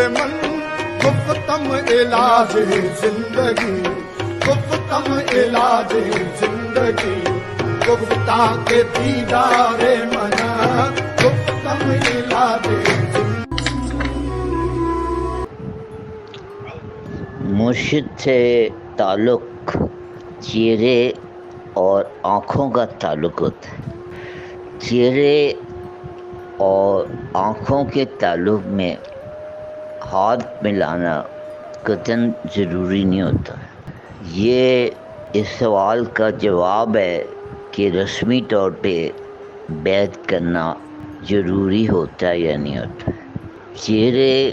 من گفتم علاج زندگی، گفتم علاج زندگی، گفتہ کے دیدار منا گفتم علاج زندگی۔ مرشد سے تعلق چہرے اور آنکھوں کا تعلق ہوتا ہے۔ چہرے اور آنکھوں کے تعلق میں ہاتھ ملانا قطعاً ضروری نہیں ہوتا۔ یہ اس سوال کا جواب ہے کہ رسمی طور پہ بیعت کرنا ضروری ہوتا ہے یا نہیں ہوتا۔ چہرے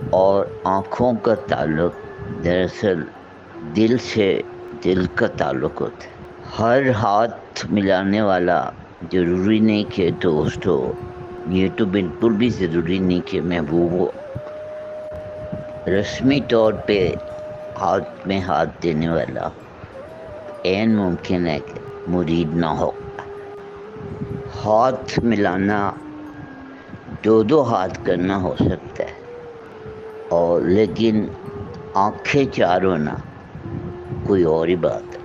اور آنکھوں کا تعلق دراصل دل سے دل کا تعلق ہوتا ہے۔ ہر ہاتھ ملانے والا ضروری نہیں کہ دوست ہو، یہ تو بالکل بھی ضروری نہیں کہ محبوب ہو۔ رسمی طور پہ ہاتھ میں ہاتھ دینے والا عین ممکن ہے کہ مرید نہ ہو۔ ہاتھ ملانا دو ہاتھ کرنا ہو سکتا ہے، اور لیکن آنکھیں چار ہونا کوئی اور ہی بات ہے۔